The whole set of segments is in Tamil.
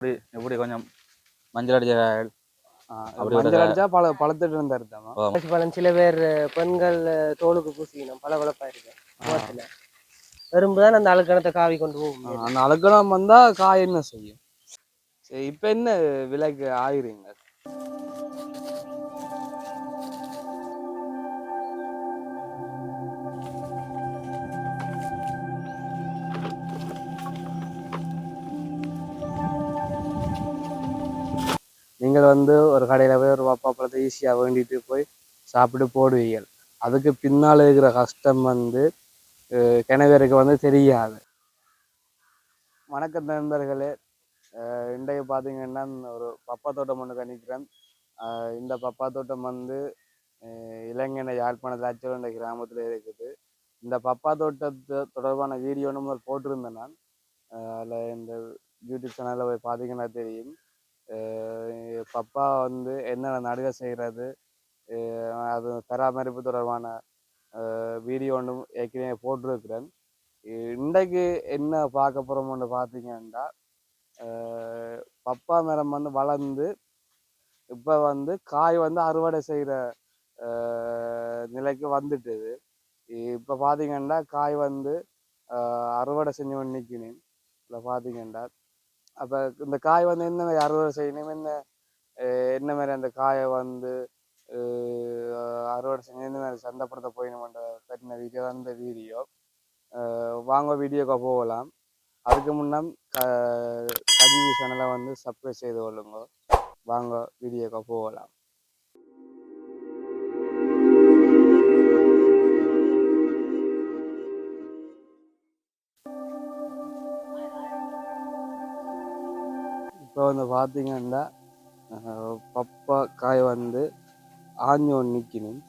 இப்படி இப்படி கொஞ்சம் மஞ்சள் அடிச்ச காய்கள் அப்படி விட மஞ்சள் அடிச்சா பழுத்துட்டு இருந்த அர்த்தமா? பழம் சில பேர் பெண்கள் தோலுக்கு பூசிக்கணும் பல பழப்பா இருக்கு முகத்துல வரும்போது அந்த அழுக்கணத்தை காவி கொண்டு போகும். அந்த அழுக்கணம் வந்தா காய் என்ன செய்யும்? சரி, இப்ப என்ன விலைக்கு ஆகிறீங்க? நீங்கள் வந்து ஒரு கடையில் போய் ஒரு பப்பா பழத்தை ஈஸியாக வேண்டிட்டு போய் சாப்பிட்டு போடுவீங்க. அதுக்கு பின்னால் இருக்கிற கஷ்டம் வந்து கிணவருக்கு வந்து தெரியாது. வணக்கம் நண்பர்களே, இன்றைக்கு பார்த்தீங்கன்னா ஒரு பப்பா தோட்டம் ஒன்று கணிக்கிறேன். இந்த பப்பா தோட்டம் வந்து இளைஞனை யாழ்ப்பாணத்தில் அச்சவண்ட கிராமத்தில் இருக்குது. இந்த பப்பா தோட்டத்து தொடர்பான வீடியோ முதல் போட்டிருந்தேன் நான். அதில் இந்த யூடியூப் சேனலில் போய் பார்த்தீங்கன்னா தெரியும். பப்பா வந்து என்னென்ன நடுக செய்கிறது, அது பராமரிப்பு தொடர்பான வீடியோ ஒன்று ஏற்கனவே போட்டிருக்கிறேன். இன்றைக்கு என்ன பார்க்க போகிறோம்னு பார்த்தீங்கன்னா, பப்பா மரம் வந்து வளர்ந்து இப்போ வந்து காய் வந்து அறுவடை செய்கிற நிலைக்கு வந்துட்டுது. இப்போ பார்த்தீங்கன்னா காய் வந்து அறுவடை செஞ்சு கொண்டு நிற்கணும். இல்லை பார்த்தீங்கன்னா அப்போ இந்த காய் வந்து என்ன மாதிரி அறுவடை செய்யணும், என்ன மாதிரி அந்த காயை வந்து அறுவடை செஞ்சு என்ன மாதிரி சந்தைப்படுத்த போயணுமென்ற பற்றின வீடியோ தான் இந்த வீடியோ. வாங்க வீடியோக்கு போகலாம். அதுக்கு முன்னம் கஜிவி சேனலை வந்து சப்ஸ்கிரைப் செய்து கொள்ளுங்க. வாங்க வீடியோக்கு போகலாம். இப்போ வந்து பார்த்தீங்கன்னா பப்பா காய் வந்து ஆஞ்சு ஒன்று நிற்கணும்.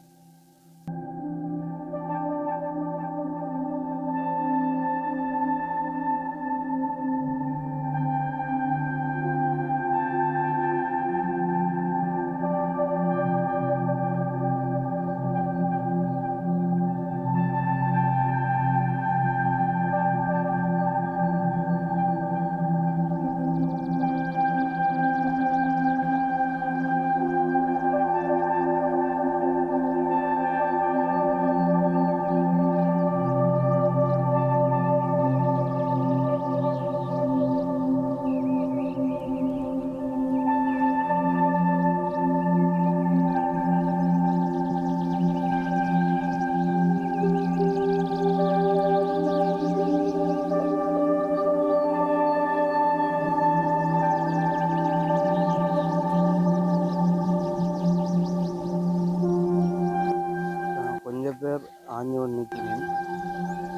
கொஞ்சம் பேர் ஆஞ்சு ஒன்று நிற்கணும்,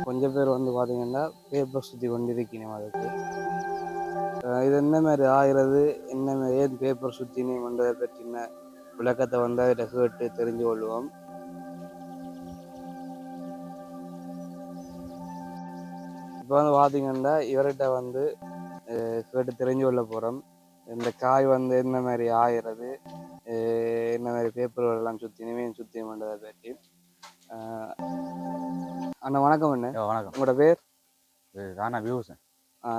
கொஞ்சம் பேர் வந்து பார்த்தீங்கன்னா பேப்பர் சுற்றி கொண்டு இருக்கணும். அதுக்கு இது என்ன மாதிரி ஆகிறது, என்ன மாதிரி ஏன் பேப்பர் சுற்றினோம்ன்றதை பற்றின விளக்கத்தை வந்து அதில் கேட்டு தெரிஞ்சு கொள்வோம். இப்போ வந்து பார்த்தீங்கன்னா இவர்கிட்ட வந்து கேட்டு தெரிஞ்சு கொள்ள போகிறோம். இந்த காய் வந்து என்ன மாதிரி ஆகிறது, என்ன மாதிரி பேப்பர் எல்லாம் சுற்றினுமே சுற்றினுமன்றதை பற்றி. அண்ணா வணக்கம். அண்ணே வணக்கம். உங்களோட பேர்? ராணா வியூசன்.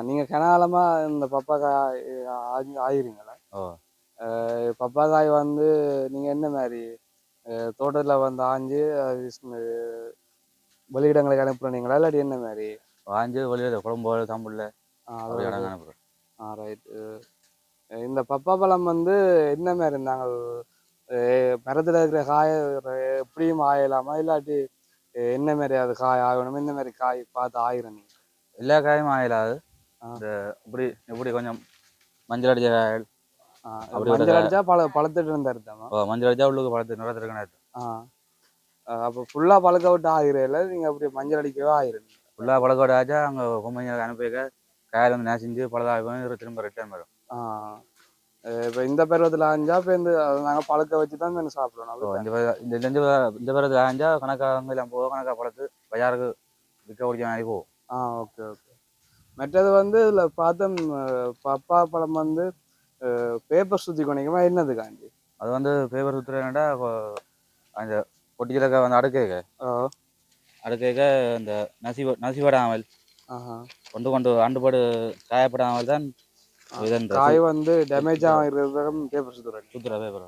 நீங்கள் கனகாலமாக இந்த பப்பாக்காய் ஆகிறீங்களா? பப்பாக்காய் வந்து நீங்கள் என்ன மாதிரி தோட்டத்தில் வந்து ஆஞ்சு வெளியிடங்களுக்கு அனுப்புறீங்களா இல்லாட்டி என்ன மாதிரி? ஆஞ்சு வெளியிட குழம்பு தம்புள்ள அனுப்புகிறேன். ரைட். இந்த பப்பா பழம் வந்து என்ன மாதிரி நாங்கள் மரத்தில் இருக்கிற காய எப்படியும் ஆயலாமா இல்லாட்டி என்ன மாதிரி அது காய் ஆகணும், என்ன மாதிரி காய் பார்த்து ஆயிரும்? நீங்கள் எல்லா காயும் ஆயிடாது. இந்த இப்படி இப்படி கொஞ்சம் மஞ்சள் அடிச்ச காய்கள் மஞ்சள் அடிச்சா பழுத்துட்டு இருந்த அர்த்தமா? மஞ்சள் அடிச்சா உள்ளுக்கு பழுத்து நிறத்திருக்கணும். அப்போ ஃபுல்லாக பழக்க விட்டு ஆகிறதில்ல, நீங்கள் அப்படி மஞ்சள் அடிக்கவே ஆயிரும். ஃபுல்லாக பழக்க விட்டு ஆச்சா அங்கே பொம்மைங்க அனுப்பிக்க காயில் வந்து நேசிஞ்சு பழதாக திரும்ப ரிட்டர்ன் வரும். இப்போ இந்த பருவத்தில் ஆஞ்சா இப்போ இந்த நாங்கள் பழக்க வச்சு தான் தானே சாப்பிடணும். இந்த பருவத்தில் ஆஞ்சா கணக்காக எல்லாம் போகும், கணக்காக பழத்து பஜாருக்கு விற்க குடிக்க மாதிரி போகும். Okay okay. மற்றது வந்து இதில் பார்த்தோம் பப்பா பழம் வந்து பேப்பர் சுற்றி கொண்டிக்குமா என்னதுக்காண்டி? அது வந்து பேப்பர் சுற்றுறேன்டா அந்த பொட்டிச்சலக்கா வந்து அடுக்க இந்த நசிபடாமல் கொண்டு ஆண்டுபாடு காயப்படாமல் தான் இதன் காய் வந்து டேமேஜ் ஆகிருக்கிறதும் பேப்பர் சுற்றுறேன். சுத்துற paper.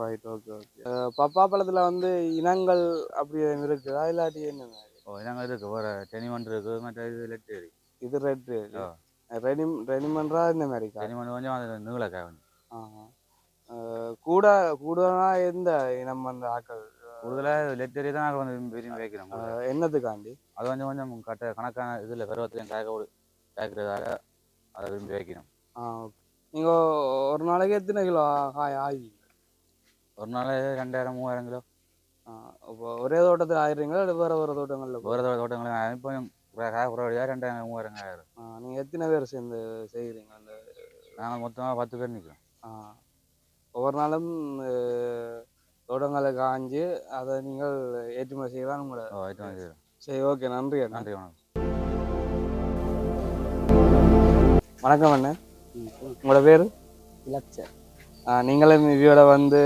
Right, okay okay. Papa பழத்தில் வந்து இனங்கள் அப்படி எதுவும் இருக்குதா இல்லாட்டி என்ன? ஓ இனங்கள் இருக்குது, வேறு டெனிமன் இருக்குது, மற்ற இது லெட்டு. இது ரெட்டு. ஓ ரெனிமன்றா இந்த மாதிரி காய். டெனிமன் கொஞ்சம் அது நீளக்காய் கொஞ்சம். கூட கூடுதலா எந்த இனம் வந்து ஆக்கள் கூடுதலாக லெட்டரி தான் நாங்கள் வந்து விரும்பி வைக்கிறோம். என்னத்துக்காண்டி? அது கொஞ்சம் கொஞ்சம் கணக்கான இதில் பருவத்திலையும் காய்க்கிறதால அதை விரும்பி வைக்கிறோம். நீங்கள் ஒரு நாளைக்கு எத்தனை கிலோ காய் ஆகி? ஒரு நாள் 2000 3000 கிலோ. இப்போ ஒரே தோட்டத்தில் ஆயிடுறீங்களா இல்லை வேறு வேறு தோட்டங்களில்? வேறு தோட்டங்கள் இப்போ காய் குறைவடியாக 2000 3000 ஆயிரும். நீங்கள் எத்தனை பேர் சேர்ந்து செய்கிறீங்க? அந்த நாங்கள் மொத்தமாக 10 பேர் நிற்கிறோம். ஒவ்வொரு நாளும் தோட்டங்களை காய்ஞ்சி அதை நீங்கள் ஏற்றுமதி செய்யலாம் உங்களை? ஏற்றுமதி செய்கிறோம். சரி, ஓகே, நன்றி. நன்றி, வணக்கம். வணக்கம் அண்ணன், உங்களோட பேர்? இலட்சம். நீங்களும் இவியோட வந்து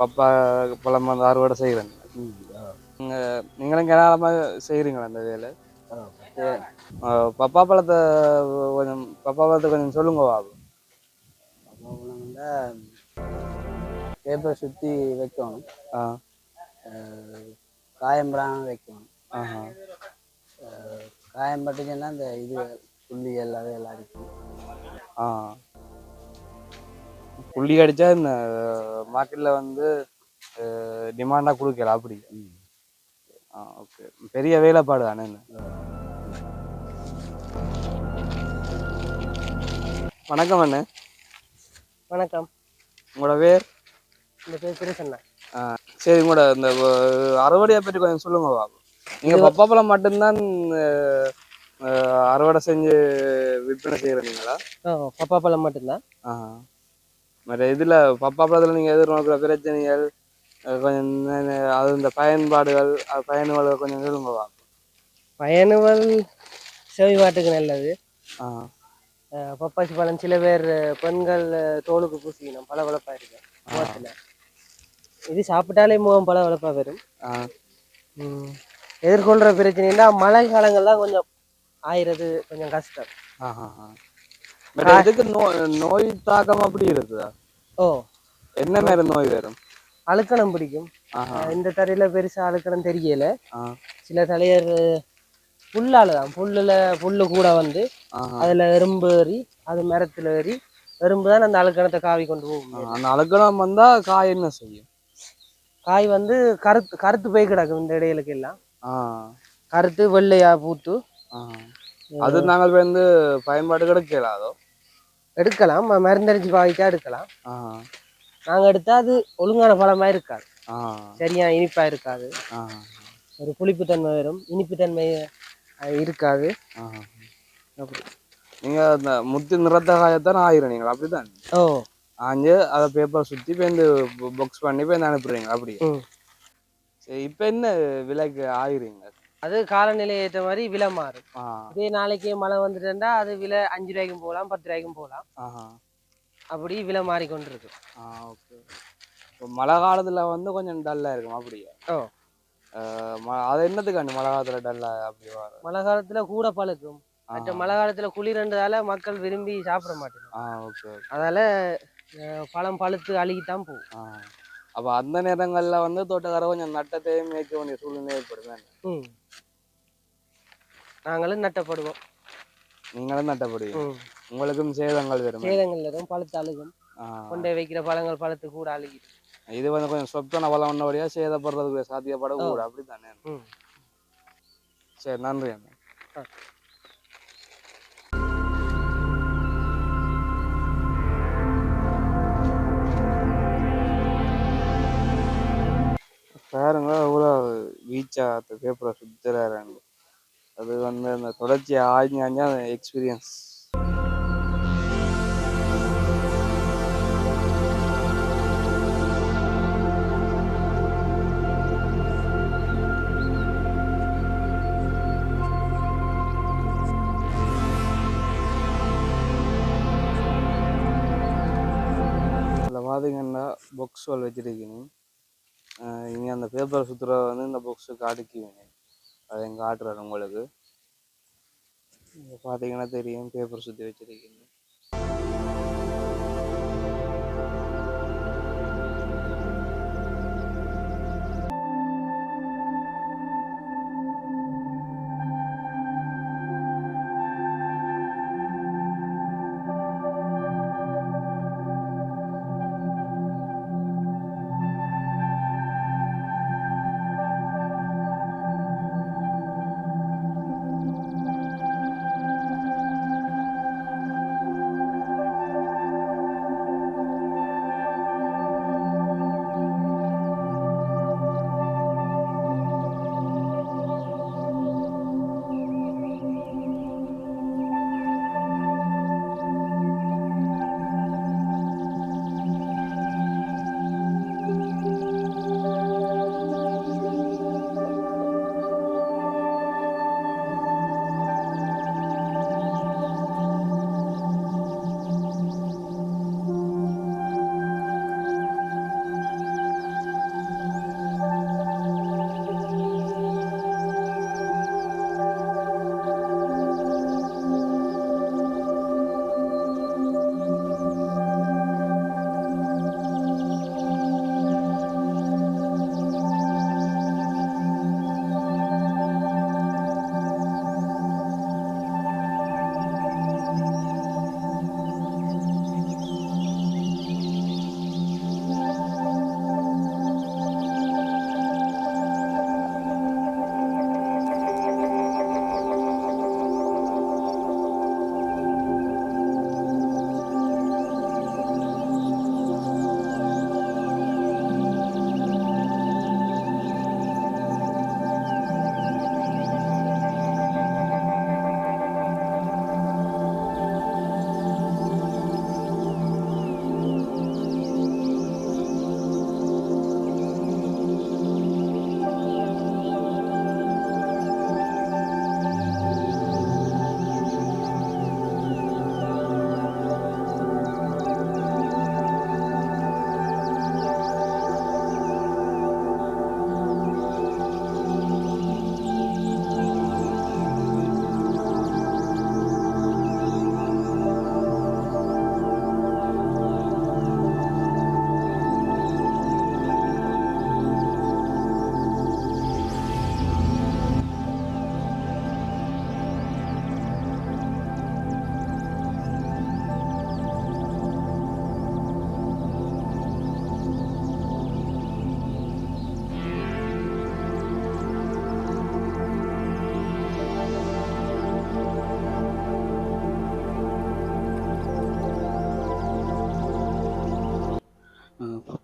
பப்பா பழம் வந்து அறுவடை செய்கிறேன். நீங்களும் கேரளமாக செய்கிறீங்களா அந்த வேலை? பப்பா பழத்தை கொஞ்சம் சொல்லுங்க பாபு. பப்பா பழம் வந்து பேப்பர் சுற்றி வைக்கணும், காயம்படாமல் வைக்கணும். காயம்பட்டுச்சுன்னா இந்த இது புள்ளிகள் அதெல்லாம் அடிக்கும். புள்ளி அடித்தா இந்த மார்க்கெட்டில் வந்து டிமாண்டாக கொடுக்கலாம் அப்படி. ஓகே, பெரிய வேலைப்பாடு தானே. வணக்கம் அண்ணே. வணக்கம். உங்களோட பேர்? இந்த பேர் திருசண்ணா. சரி, உங்களோட இந்த அறுவடையை பற்றி கொஞ்சம் சொல்லுங்க பாபு. நீங்கள் பப்பா பழம் மட்டும்தான் அறுவடை செஞ்சு விற்பனை செய்கிறீங்களா? பப்பா பழம் மட்டும்தான். மற்ற இதில் பப்பா பழத்தில் நீங்கள் எதிர்நோக்கிற பிரச்சனைகள் கொஞ்சம் அது இந்த பயன்பாடுகள் பயனுகளை கொஞ்சம் சொல்லுங்க பாபு. பயனுகள் செவிவாட்டுக்கு நல்லது. பப்பாசி பழம் சில பேர் பெண்கள் தோலுக்கு பூசிக்கணும், பளபளப்பாக இருக்கும் முகத்தில். இது சாப்பிட்டாலே முகம் பளபளப்பாக வரும். எதிர்கொள்கிற பிரச்சனைன்னா மழை காலங்கள்லாம் கொஞ்சம் ஆயிரது கொஞ்சம் கஷ்டம். இதுக்கு நோய் தாக்கம் அப்படி இருக்குதா? என்ன மாதிரி நோய் வரும்? அழுக்கணம் பிடிக்கும். இந்த தரையில பெருசா அழுக்கணம் தெரியல. சில தலையர் புல்லால தான், புல்லு கூட வந்து அதுல எறும்பு ஏறி, அது மரத்துல ஏறி எறும்பு தான் அந்த அழுக்கணத்தை காவி கொண்டு போகும். அந்த அழுக்கணம் வந்தா காய் என்ன செய்யும்? காய் வந்து கருத்து போய் கிடக்கும். இந்த இடையிலுக்கு எல்லாம் கருத்து வெள்ளையா பூத்து. அது நாங்கள் வந்து பயன்பாடு எடுக்கலாதோ? எடுக்கலாம், மருந்தடிச்சு பாவிச்சா எடுக்கலாம். நாங்க எடுத்தா அது ஒழுங்கான பழமா இருக்காது, சரியா இனிப்பா இருக்காது. ஒரு புளிப்புத்தன்மை வரும், இனிப்புத்தன்மை இருக்காது. நீங்க அந்த முத்து நிறத்த காயத்தான் ஆயிரும் நீங்கள் அப்படித்தான்? ஆஞ்சு அதை பேப்பர் சுற்றி பேருந்து பாக்ஸ் பண்ணி போய் அனுப்புறீங்க அப்படி? சரி, இப்போ என்ன விலைக்கு ஆயிரீங்க? அது காலநிலை ஏற்ற மாதிரி விலை மாறும். இதே நாளைக்கு மழை வந்துட்டா அது விலை 5 ரூபாய்க்கும் போகலாம், 10 ரூபாய்க்கும் போகலாம். அப்படி விலை மாறிக்கொண்டிருக்கு. ஓகே. இப்போ மழை காலத்துல வந்து கொஞ்சம் டல்லா இருக்கும் அப்படியா? அது என்னத்துக்காண்டி மழை காலத்துல டல்லா அப்படி? மழை காலத்துல கூட பழுக்கும், மற்ற மழை காலத்துல குளிர்ன்றதால மக்கள் விரும்பி சாப்பிட மாட்டேங்க. அதனால பழம் பழுத்து அழுகித்தான் போகும். அப்ப அந்த நேரங்கள்ல வந்து தோட்டக்கார கொஞ்சம் நட்டத்தையும் மேய்க்க வேண்டிய சூழ்நிலை ஏற்படுது. நாங்களும் நட்டப்படுவோம். நீங்களும் நட்டப்படுவீங்க. உங்களுக்கும் சேதங்கள் வரும். சேதங்கள் வரும், பழுத்து அழுகும். கொண்டே வைக்கிற பழங்கள் பழுத்து கூட அழுகி. இது வந்து கொஞ்சம் சொத்தன பழம் ஒன்னபடியா சேதப்படுறதுக்கு சாத்தியப்பட கூட அப்படித்தானே? சரி, நன்றி அண்ணா. பாருங்க எவ்வளோ வீச்சா பேப்பரை சுற்றுறாங்க. அது வந்து அந்த தொடர்ச்சி ஆஞ்சு அந்த எக்ஸ்பீரியன்ஸ். அதில் பார்த்தீங்கன்னா பாக்ஸ் வால் வச்சுருக்கீங்க. இனி அந்த பேப்பரை சுற்றுற வந்து இந்த பாக்ஸுக்கு அடுக்குவீங்க. அதை எங்கே காட்டுறாரு உங்களுக்கு பார்த்தீங்கன்னா தெரியும். பேப்பர் சுற்றி வச்சுருக்கீங்க.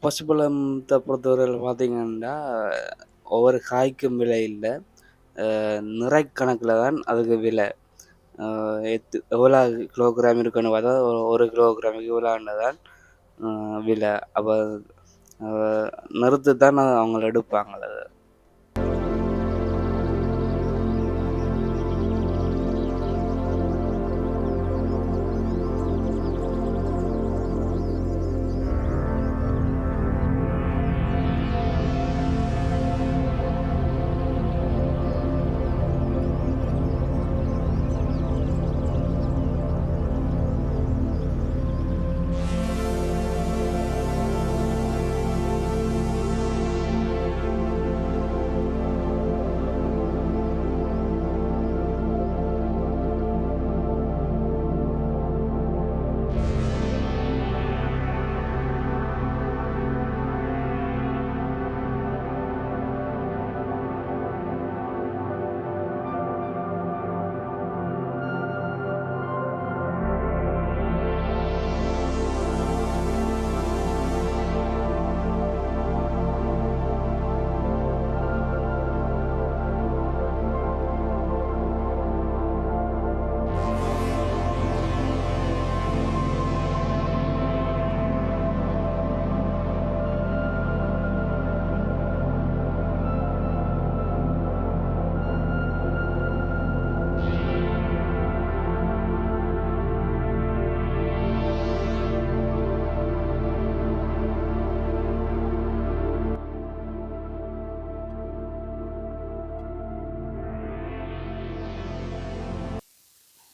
பசுப்பழத்தை பொறுத்தவரையில் பார்த்தீங்கன்னா ஒவ்வொரு காய்க்கும் விலை இல்லை, நிறை கணக்கில் தான் அதுக்கு விலை. எவ்வளோ கிலோகிராம் இருக்குன்னு பார்த்தா ஒரு கிலோகிராமுக்கு இவ்வளோன்னு தான் விலை. அப்போ நிறுத்து தான் அவங்க எடுப்பாங்க அதை.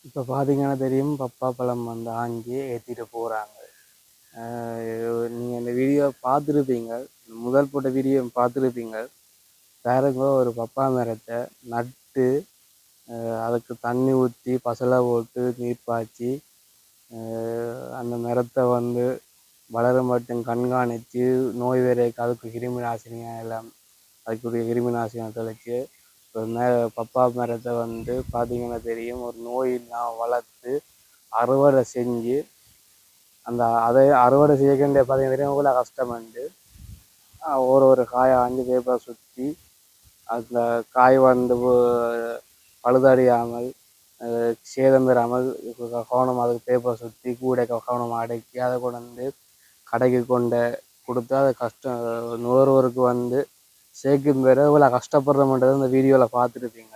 இப்போ பார்த்தீங்கன்னா தெரியும், பப்பா பழம் வந்து ஆஞ்சி ஏற்றிட்டு போகிறாங்க. நீங்கள் இந்த வீடியோ பார்த்துருப்பீங்க, முதல் போட்ட வீடியோ பார்த்துருப்பீங்க. பாருங்க, ஒரு பப்பா மரத்தை நட்டு அதுக்கு தண்ணி ஊற்றி பசலை போட்டு நீர் பாய்ச்சி அந்த மரத்தை வந்து வளர மட்டும் கண்காணித்து நோய் வேறைக்கு அதுக்கு கிருமி நாசினியாக எல்லாம் அதுக்குரிய கிருமி நாசினியாக தெளித்து பப்பா மரத்தை வந்து பார்த்தீங்கன்னா தெரியும், ஒரு நோயெல்லாம் வளர்த்து அறுவடை செஞ்சு அதை அறுவடை செய்யக்கூடிய பார்த்தீங்கன்னா தெரியும் கூட கஷ்டப்பட்டு ஒரு காயை ஆஞ்சு பேப்பர் சுற்றி அந்த காய் வந்து பழுதறியாமல் சேதம் பெறாமல் கவனம் அதுக்கு பேப்பர் சுற்றி கூட கவனம் அடக்கி அதை கொண்டு வந்து கடைக்கு கொண்டு கொடுத்து அதை நுகர்வோருக்கு வந்து சேர்க்கும் பேர் இவ்வளோ கஷ்டப்படுறோம்ன்றது இந்த வீடியோவில் பார்த்துருப்பீங்க.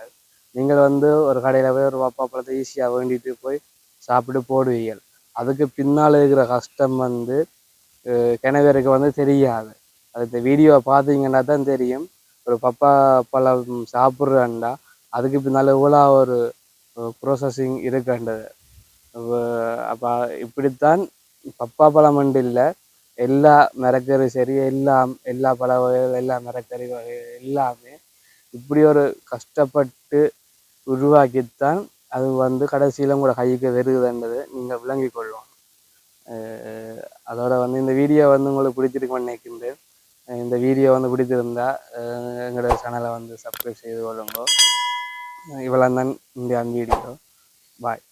நீங்கள் வந்து ஒரு கடையில் போய் ஒரு பப்பா பழத்தை ஈஸியாக வேண்டிட்டு போய் சாப்பிட்டு போடுவீங்க. அதுக்கு பின்னால் இருக்கிற கஷ்டம் வந்து கிணவருக்கு வந்து தெரியாது. அது இந்த வீடியோவை பார்த்தீங்கன்னா தான் தெரியும். ஒரு பப்பா பழம் சாப்பிட்றேன்டா அதுக்கு பின்னால் இவ்வளோ ஒரு ப்ரோசஸிங் இருக்குன்றது. அப்போ இப்படித்தான் பப்பா பழம் மட்டும் இல்லை, எல்லா மரக்கறி சரி, எல்லா பழ வகைகள், எல்லா மரக்கறி வகைகள் எல்லாமே இப்படி ஒரு கஷ்டப்பட்டு உருவாக்கித்தான் அது வந்து கடைசியிலும் கூட கைக்கு வருதுன்றது நீங்கள் விளங்கி கொள்ளும். அதோட வந்து இந்த வீடியோ வந்து உங்களுக்கு பிடிச்சிருக்குன்னு நினைக்கின்றேன். இந்த வீடியோ வந்து பிடிச்சிருந்தா எங்களோட சேனலை வந்து சப்ஸ்கிரைப் செய்து கொள்ளுங்க. இவ்வளோ தான் இந்த வீடியோ. பாய்.